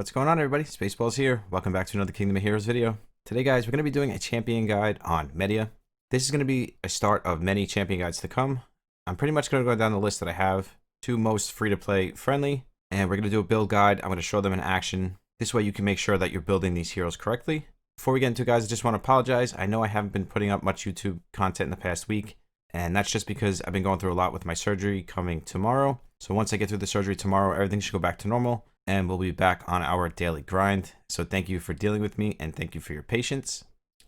What's going on, everybody? Spaceballs here. Welcome back to another Kingdom of Heroes video. Today, guys, we're going to be doing a champion guide on Media. This is going to be a start of many champion guides to come. I'm pretty much going to go down the list that I have. Two most free-to-play friendly, and we're going to do a build guide. I'm going to show them in action. This way you can make sure that you're building these heroes correctly. Before we get into it, guys, I just want to apologize. I know I haven't been putting up much YouTube content in the past week, and that's just because I've been going through a lot with my surgery coming tomorrow. So once I get through the surgery tomorrow, everything should go back to normal, and we'll be back on our daily grind. So thank you for dealing with me, and thank you for your patience.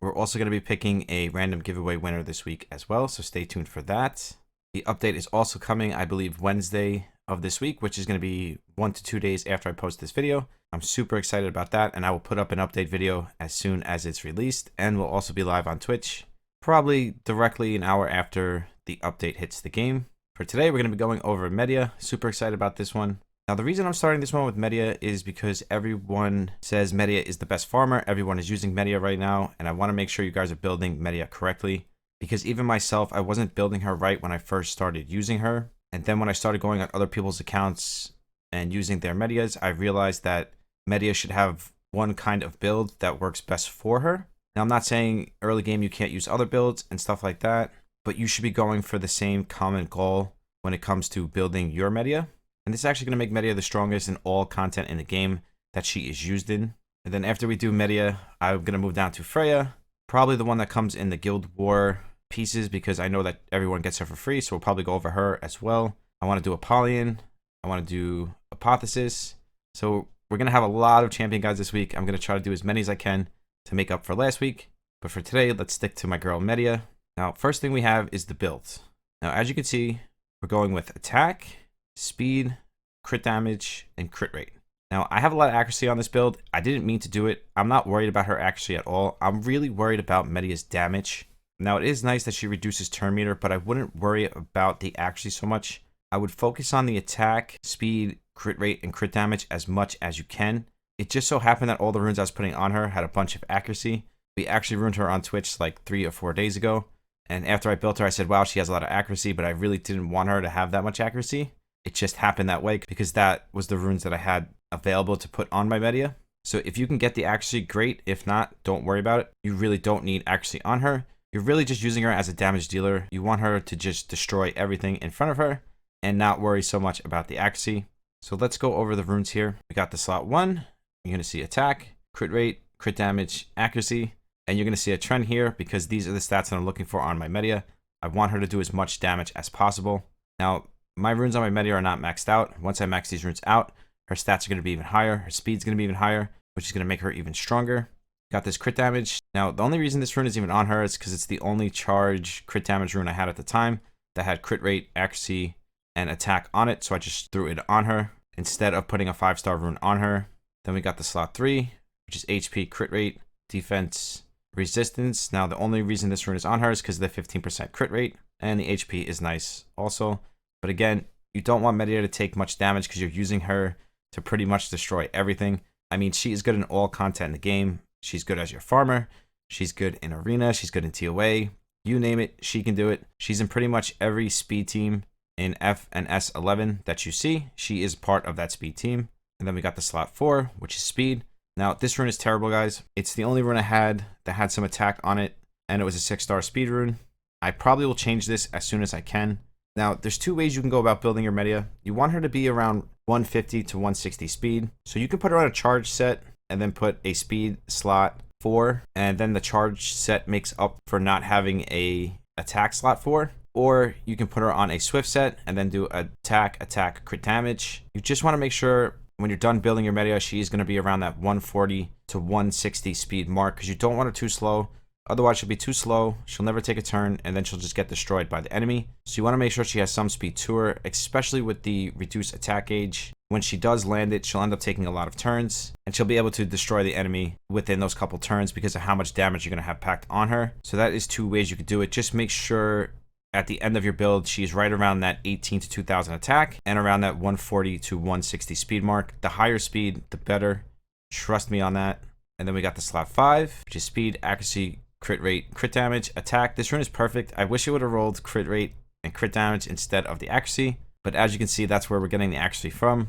We're also going to be picking a random giveaway winner this week as well, so stay tuned for that. The update is also coming, I believe, Wednesday of this week, which is going to be 1 to 2 days after I post this video. I'm super excited about that, and I will put up an update video as soon as it's released, and we'll also be live on Twitch, probably directly an hour after the update hits the game. For today, we're going to be going over Media. Super excited about this one. Now, the reason I'm starting this one with Media is because everyone says Media is the best farmer. Everyone is using Media right now, and I want to make sure you guys are building Media correctly. Because even myself, I wasn't building her right when I first started using her. And then when I started going on other people's accounts and using their Medias, I realized that Media should have one kind of build that works best for her. Now, I'm not saying early game you can't use other builds and stuff like that, but you should be going for the same common goal when it comes to building your Media. And this is actually going to make Media the strongest in all content in the game that she is used in. And then after we do Media, I'm going to move down to Freya. Probably the one that comes in the Guild War pieces, because I know that everyone gets her for free, so we'll probably go over her as well. I want to do Apollyon. I want to do Apotheosis. So we're going to have a lot of champion guides this week. I'm going to try to do as many as I can to make up for last week. But for today, let's stick to my girl Media. Now, first thing we have is the build. Now, as you can see, we're going with attack, speed, crit damage, and crit rate. Now, I have a lot of accuracy on this build. I didn't mean to do it. I'm not worried about her accuracy at all. I'm really worried about Media's damage. Now, it is nice that she reduces turn meter, but I wouldn't worry about the accuracy so much. I would focus on the attack, speed, crit rate, and crit damage as much as you can. It just so happened that all the runes I was putting on her had a bunch of accuracy. We actually ruined her on Twitch like 3 or 4 days ago. And after I built her, I said, wow, she has a lot of accuracy, but I really didn't want her to have that much accuracy. It just happened that way because that was the runes that I had available to put on my Media. So if you can get the accuracy, great. If not, don't worry about it. You really don't need accuracy on her. You're really just using her as a damage dealer. You want her to just destroy everything in front of her and not worry so much about the accuracy. So let's go over the runes here. We got the slot 1. You're going to see attack, crit rate, crit damage, accuracy. And you're going to see a trend here because these are the stats that I'm looking for on my Media. I want her to do as much damage as possible. Now, my runes on my Media are not maxed out. Once I max these runes out, her stats are going to be even higher. Her speed's going to be even higher, which is going to make her even stronger. Got this crit damage. Now, the only reason this rune is even on her is because it's the only charge crit damage rune I had at the time that had crit rate, accuracy, and attack on it. So I just threw it on her instead of putting a 5-star rune on her. Then we got the slot 3, which is HP, crit rate, defense, resistance. Now, the only reason this rune is on her is because of the 15% crit rate, and the HP is nice also. But again, you don't want Media to take much damage because you're using her to pretty much destroy everything. I mean, she is good in all content in the game. She's good as your farmer. She's good in arena. She's good in TOA. You name it, she can do it. She's in pretty much every speed team in F and S11 that you see. She is part of that speed team. And then we got the slot 4, which is speed. Now, this rune is terrible, guys. It's the only rune I had that had some attack on it, and it was a 6-star speed rune. I probably will change this as soon as I can. Now, there's 2 ways you can go about building your Media. You want her to be around 150 to 160 speed. So you can put her on a charge set and then put a speed slot 4, and then the charge set makes up for not having a attack slot 4. Or you can put her on a swift set and then do attack, crit damage. You just want to make sure when you're done building your Media, she's going to be around that 140 to 160 speed mark, because you don't want her too slow. Otherwise, she'll be too slow, she'll never take a turn, and then she'll just get destroyed by the enemy. So you want to make sure she has some speed to her, especially with the reduced attack gauge. When she does land it, she'll end up taking a lot of turns, and she'll be able to destroy the enemy within those couple turns because of how much damage you're going to have packed on her. So that is 2 ways you could do it. Just make sure at the end of your build, she's right around that 18 to 2000 attack and around that 140 to 160 speed mark. The higher speed, the better. Trust me on that. And then we got the slot 5, which is speed, accuracy, crit rate, crit damage, attack. This rune is perfect. I wish it would have rolled crit rate and crit damage instead of the accuracy. But as you can see, that's where we're getting the accuracy from.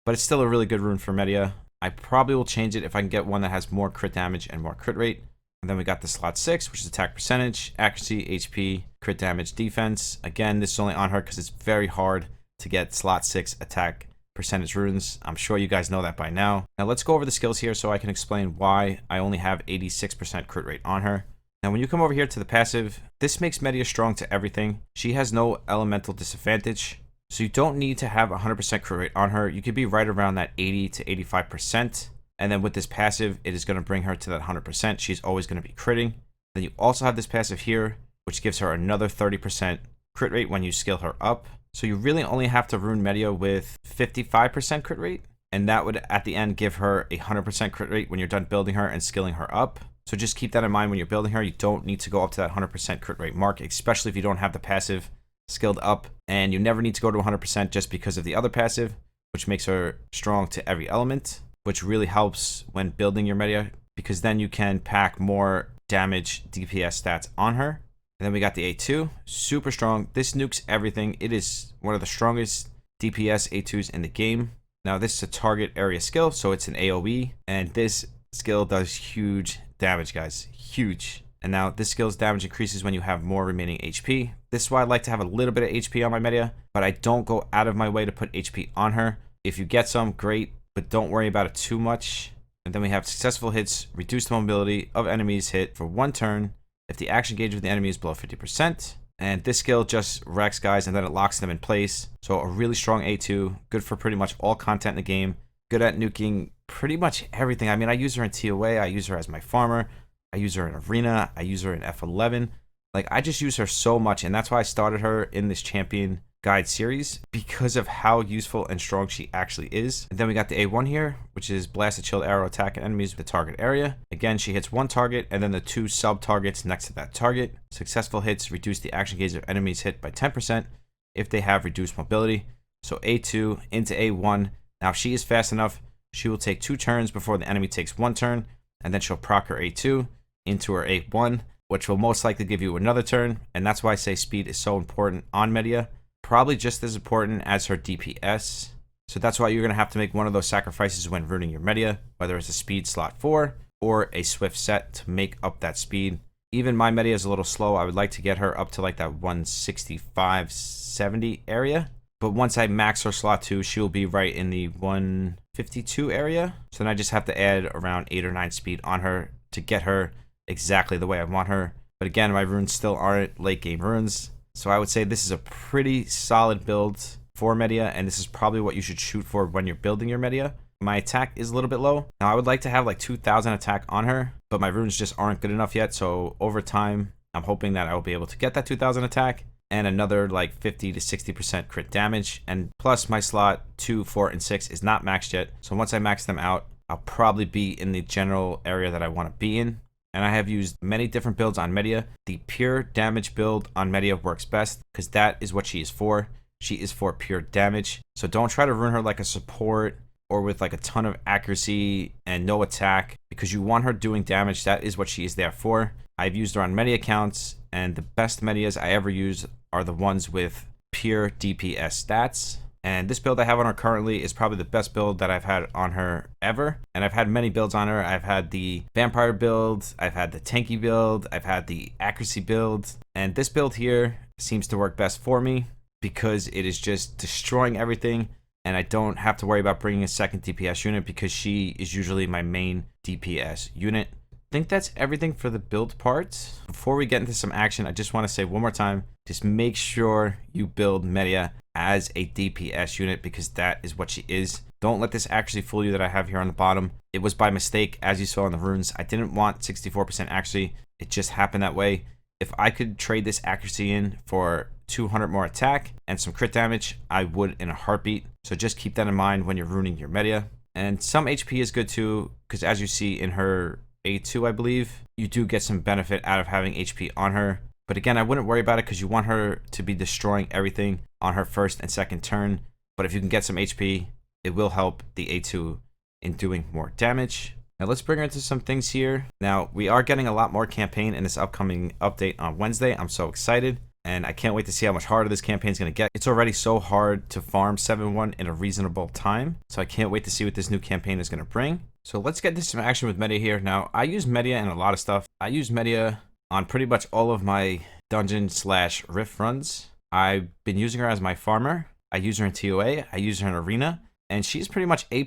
But it's still a really good rune for Media. I probably will change it if I can get one that has more crit damage and more crit rate. And then we got the slot 6, which is attack percentage, accuracy, HP, crit damage, defense. Again, this is only on her because it's very hard to get slot 6 attack percentage runes. I'm sure you guys know that by now. Now let's go over the skills here so I can explain why I only have 86% crit rate on her. Now when you come over here to the passive, this makes Medea strong to everything. She has no elemental disadvantage, so you don't need to have 100% crit rate on her. You could be right around that 80 to 85%. And then with this passive, it is going to bring her to that 100%. She's always going to be critting. Then you also have this passive here, which gives her another 30% crit rate when you skill her up. So you really only have to rune Medea with 55% crit rate. And that would, at the end, give her a 100% crit rate when you're done building her and skilling her up. So just keep that in mind when you're building her. You don't need to go up to that 100% crit rate mark, especially if you don't have the passive skilled up. And you never need to go to 100% just because of the other passive, which makes her strong to every element, which really helps when building your Medea, because then you can pack more damage DPS stats on her. And then we got the A2, super strong. This nukes everything. It is one of the strongest DPS A2s in the game. Now this is a target area skill, so it's an AoE, and this skill does huge damage, guys, huge. And now this skill's damage increases when you have more remaining HP. This is why I like to have a little bit of HP on my Medea, but I don't go out of my way to put HP on her. If you get some, great, but don't worry about it too much. And then we have successful hits, reduce the mobility of enemies hit for 1 turn if the action gauge of the enemy is below 50%. And this skill just wrecks guys and then it locks them in place. So a really strong A2, good for pretty much all content in the game. Good at nuking pretty much everything. I mean, I use her in TOA, I use her as my farmer, I use her in Arena, I use her in F11. Like, I just use her so much, and that's why I started her in this champion guide series, because of how useful and strong she actually is. And then we got the A1 here, which is blast a chilled arrow attack at enemies with the target area. Again, she hits 1 target and then the 2 sub targets next to that target. Successful hits reduce the action gauge of enemies hit by 10% if they have reduced mobility. So A2 into A1. Now if she is fast enough, she will take 2 turns before the enemy takes 1 turn, and then she'll proc her A2 into her A1, which will most likely give you another turn. And that's why I say speed is so important on Medea. Probably just as important as her DPS. So that's why you're going to have to make one of those sacrifices when runing your Medea, whether it's a speed slot 4 or a swift set to make up that speed. Even my Medea is a little slow. I would like to get her up to like that 165, 70 area. But once I max her slot 2, she'll be right in the 152 area. So then I just have to add around 8 or 9 speed on her to get her exactly the way I want her. But again, my runes still aren't late game runes. So I would say this is a pretty solid build for Medea, and this is probably what you should shoot for when you're building your Medea. My attack is a little bit low. Now I would like to have like 2,000 attack on her, but my runes just aren't good enough yet. So over time, I'm hoping that I will be able to get that 2,000 attack and another like 50 to 60% crit damage. And plus my slot 2, 4, and 6 is not maxed yet. So once I max them out, I'll probably be in the general area that I want to be in. And I have used many different builds on Medea. The pure damage build on Medea works best because that is what she is for. She is for pure damage. So don't try to run her like a support or with like a ton of accuracy and no attack, because you want her doing damage. That is what she is there for. I've used her on many accounts, and the best Medeas I ever use are the ones with pure DPS stats. And this build I have on her currently is probably the best build that I've had on her ever. And I've had many builds on her. I've had the vampire build, I've had the tanky build, I've had the accuracy build. And this build here seems to work best for me because it is just destroying everything. And I don't have to worry about bringing a second DPS unit because she is usually my main DPS unit. I think that's everything for the build part. Before we get into some action, I just want to say one more time, just make sure you build Medea as a DPS unit because that is what she is. Don't let this actually fool you that I have here on the bottom. It was by mistake, as you saw in the runes. I didn't want 64% accuracy. It just happened that way. If I could trade this accuracy in for 200 more attack and some crit damage, I would in a heartbeat. So just keep that in mind when you're runing your Medea. And some HP is good too, because as you see in her A2, I believe, you do get some benefit out of having HP on her. But again, I wouldn't worry about it because you want her to be destroying everything on her first and second turn. But if you can get some HP, it will help the A2 in doing more damage. Now let's bring her into some things here. Now we are getting a lot more campaign in this upcoming update on Wednesday. I'm so excited. and I can't wait to see how much harder this campaign is going to get. It's already so hard to farm 7-1 in a reasonable time, so I can't wait to see what this new campaign is going to bring. So let's get into some action with Media here. Now, I use Media in a lot of stuff. I use Media on pretty much all of my dungeon/rift runs. I've been using her as my farmer. I use her in TOA, I use her in Arena, and she's pretty much A++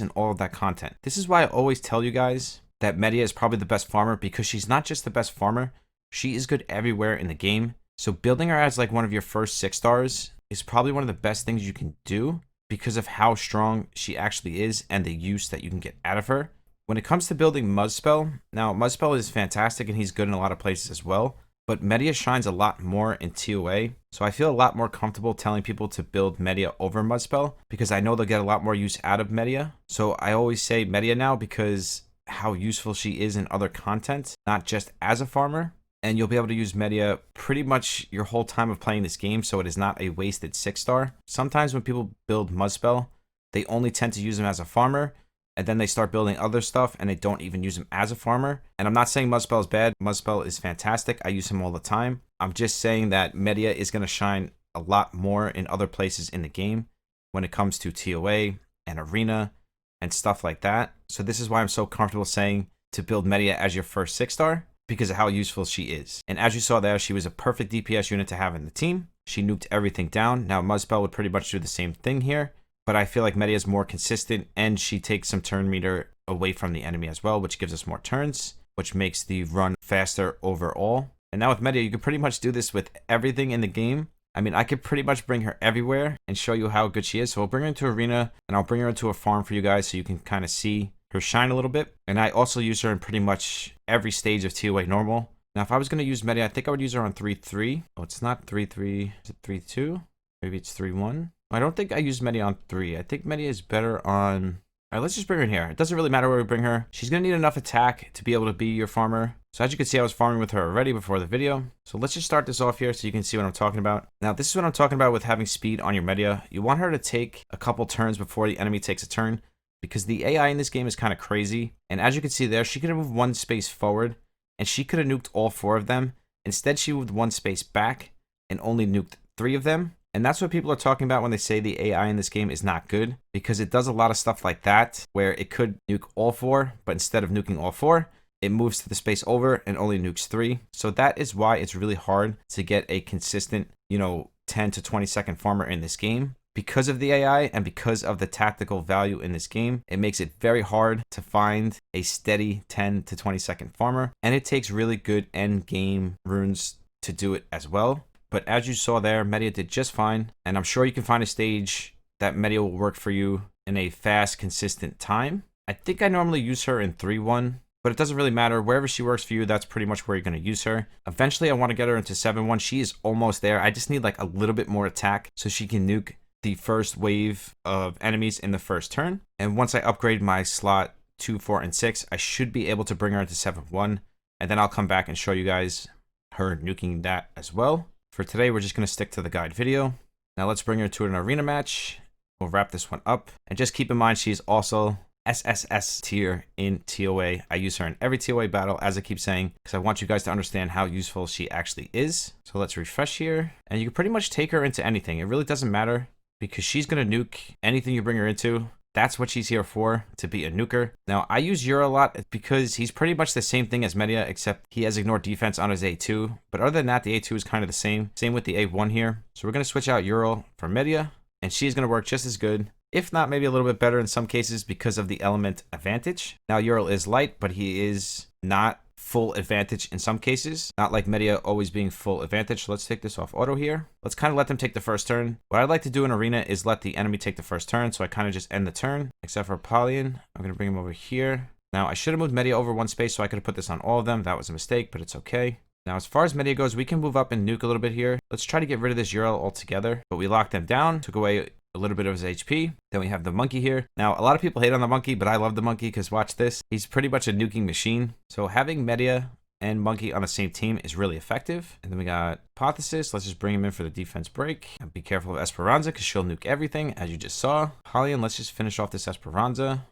in all of that content. This is why I always tell you guys that Media is probably the best farmer, because she's not just the best farmer, she is good everywhere in the game. So building her as like one of your first 6 stars is probably one of the best things you can do because of how strong she actually is and the use that you can get out of her. When it comes to building Muzzspell, now Muzzspell is fantastic and he's good in a lot of places as well, but Media shines a lot more in TOA, so I feel a lot more comfortable telling people to build Media over Muzzspell because I know they'll get a lot more use out of Media. So I always say Media now because how useful she is in other content, not just as a farmer. And you'll be able to use Media pretty much your whole time of playing this game, so it is not a wasted 6-star. Sometimes when people build Muzzspell, they only tend to use him as a farmer, and then they start building other stuff and they don't even use him as a farmer. And I'm not saying Muzzspell is bad. Muzzspell is fantastic. I use him all the time. I'm just saying that Media is going to shine a lot more in other places in the game when it comes to TOA and Arena and stuff like that. So this is why I'm so comfortable saying to build Media as your first 6-star. Because of how useful she is. And as you saw there, she was a perfect DPS unit to have in the team. She nuked everything down. Now Muzzspell would pretty much do the same thing here, but I feel like Media is more consistent and she takes some turn meter away from the enemy as well, which gives us more turns, which makes the run faster overall. And now with Media, you can pretty much do this with everything in the game. I mean, I could pretty much bring her everywhere and show you how good she is. So I'll bring her into Arena and I'll bring her into a farm for you guys so you can kind of see her shine a little bit. And I also use her in pretty much every stage of TOA normal. Now, if I was going to use Media, I think I would use her on 3-3. Oh, it's not 3-3. Is it 3-2? Maybe it's 3-1. I don't think I use Media on 3. I think Media is better on... All right, let's just bring her in here. It doesn't really matter where we bring her. She's going to need enough attack to be able to be your farmer. So as you can see, I was farming with her already before the video. So let's just start this off here so you can see what I'm talking about. Now, this is what I'm talking about with having speed on your Media. You want her to take a couple turns before the enemy takes a turn, because the AI in this game is kind of crazy. And as you can see there, she could have moved 1 space forward and she could have nuked all 4 of them. Instead, she moved 1 space back and only nuked 3 of them. And that's what people are talking about when they say the AI in this game is not good, because it does a lot of stuff like that where it could nuke all 4, but instead of nuking all 4, it moves to the space over and only nukes 3. So that is why it's really hard to get a consistent, 10 to 20 second farmer in this game. Because of the AI and because of the tactical value in this game, it makes it very hard to find a steady 10 to 20 second farmer. And it takes really good end game runes to do it as well. But as you saw there, Media did just fine. And I'm sure you can find a stage that Media will work for you in a fast, consistent time. I think I normally use her in 3-1. But it doesn't really matter. Wherever she works for you, that's pretty much where you're going to use her. Eventually, I want to get her into 7-1. She is almost there. I just need like a little bit more attack so she can nuke the first wave of enemies in the first turn. And once I upgrade my slot 2, 4, and 6, I should be able to bring her into 7-1. And then I'll come back and show you guys her nuking that as well. For today, we're just going to stick to the guide video. Now let's bring her to an arena match. We'll wrap this one up. And just keep in mind, she's also SSS tier in TOA. I use her in every TOA battle, as I keep saying, because I want you guys to understand how useful she actually is. So let's refresh here. And you can pretty much take her into anything. It really doesn't matter, because she's going to nuke anything you bring her into. That's what she's here for, to be a nuker. Now, I use Euro a lot because he's pretty much the same thing as Media, except he has ignore defense on his A2. But other than that, the A2 is kind of the same. Same with the A1 here. So we're going to switch out Euro for Media, and she's going to work just as good, if not maybe a little bit better in some cases because of the element advantage. Now, Ural is light, but he is not full advantage in some cases. Not like Media always being full advantage. So let's take this off auto here. Let's kind of let them take the first turn. What I'd like to do in Arena is let the enemy take the first turn. So I kind of just end the turn, except for Apollyon. I'm going to bring him over here. Now, I should have moved Media over 1 space so I could have put this on all of them. That was a mistake, but it's okay. Now, as far as Media goes, we can move up and nuke a little bit here. Let's try to get rid of this Ural altogether. But we locked them down, took away a little bit of his HP. Then we have the monkey here. Now, a lot of people hate on the monkey, but I love the monkey because watch this. He's pretty much a nuking machine. So having Media and monkey on the same team is really effective. And then we got Hypothesis. Let's just bring him in for the defense break. And be careful of Esperanza because she'll nuke everything, as you just saw. Apollyon, let's just finish off this Esperanza.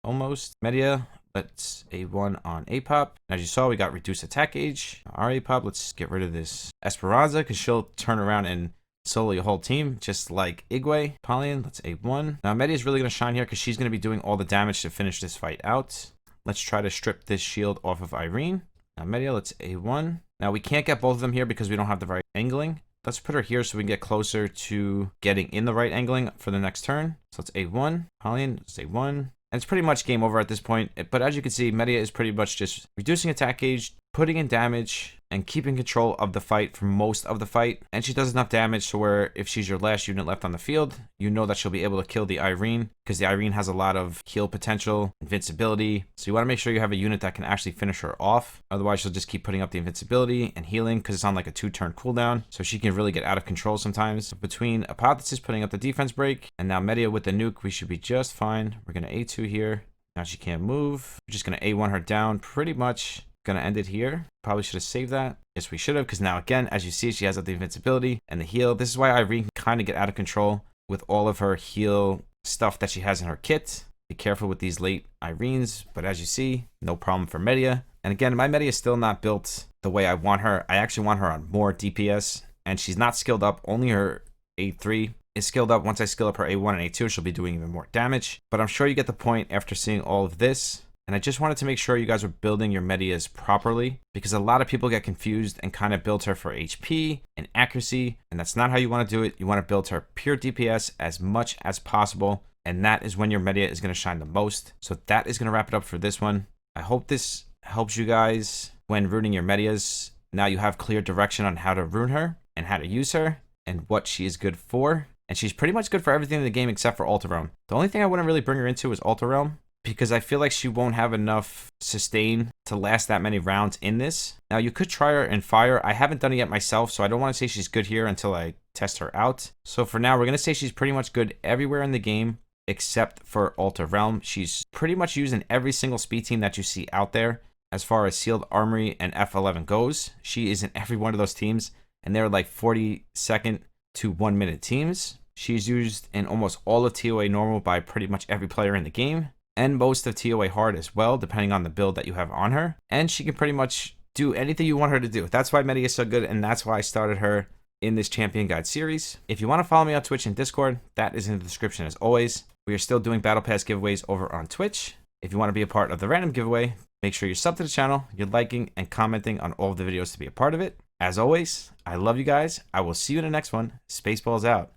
Almost. Media, Let's A1 on APOP. As you saw, we got reduced attack gauge. Our APOP, let's get rid of this Esperanza because she'll turn around and solo your whole team, just like Igwe. Polian, let's A1. Now, Media is really going to shine here because she's going to be doing all the damage to finish this fight out. Let's try to strip this shield off of Irene. Now, Media, let's A1. Now, we can't get both of them here because we don't have the right angling. Let's put her here so we can get closer to getting in the right angling for the next turn. So let's A1. Polian, let's A1. And it's pretty much game over at this point. But as you can see, Media is pretty much just reducing attack gauge, putting in damage, and keeping control of the fight for most of the fight. And she does enough damage to where if she's your last unit left on the field, you know that she'll be able to kill the Irene because the Irene has a lot of heal potential, invincibility. So you want to make sure you have a unit that can actually finish her off. Otherwise, she'll just keep putting up the invincibility and healing because it's on like a 2-turn cooldown. So she can really get out of control sometimes. Between Apotheosis putting up the defense break and now Media with the nuke, we should be just fine. We're going to A2 here. Now she can't move. We're just going to A1 her down pretty much. Gonna end it here. Probably should have saved that. Yes, we should have, because now again, as you see, she has up the invincibility and the heal. This is why Irene can kind of get out of control with all of her heal stuff that she has in her kit. Be careful with these late Irenes, but as you see, no problem for Media. And again, my Media is still not built the way I want her. I actually want her on more DPS, and she's not skilled up. Only her A3 is skilled up. Once I skill up her A1 and A2, she'll be doing even more damage. But I'm sure you get the point after seeing all of this. And I just wanted to make sure you guys were building your Medias properly because a lot of people get confused and kind of build her for HP and accuracy. And that's not how you want to do it. You want to build her pure DPS as much as possible. And that is when your Media is going to shine the most. So that is going to wrap it up for this one. I hope this helps you guys when runing your Medias. Now you have clear direction on how to rune her and how to use her and what she is good for. And she's pretty much good for everything in the game except for Altar Realm. The only thing I wouldn't really bring her into is Altar Realm, because I feel like she won't have enough sustain to last that many rounds in this. Now, you could try her in Fire. I haven't done it yet myself, so I don't want to say she's good here until I test her out. So for now, we're going to say she's pretty much good everywhere in the game except for Altar Realm. She's pretty much used in every single speed team that you see out there. As far as Sealed Armory and F11 goes, she is in every one of those teams, and they're like 40-second to 1-minute teams. She's used in almost all of TOA normal by pretty much every player in the game, and most of TOA hard as well, depending on the build that you have on her. And she can pretty much do anything you want her to do. That's why Media is so good, and that's why I started her in this Champion Guide series. If you want to follow me on Twitch and Discord, that is in the description as always. We are still doing Battle Pass giveaways over on Twitch. If you want to be a part of the random giveaway, make sure you're subbed to the channel, you're liking and commenting on all of the videos to be a part of it. As always, I love you guys. I will see you in the next one. Spaceballs out.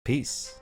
Peace.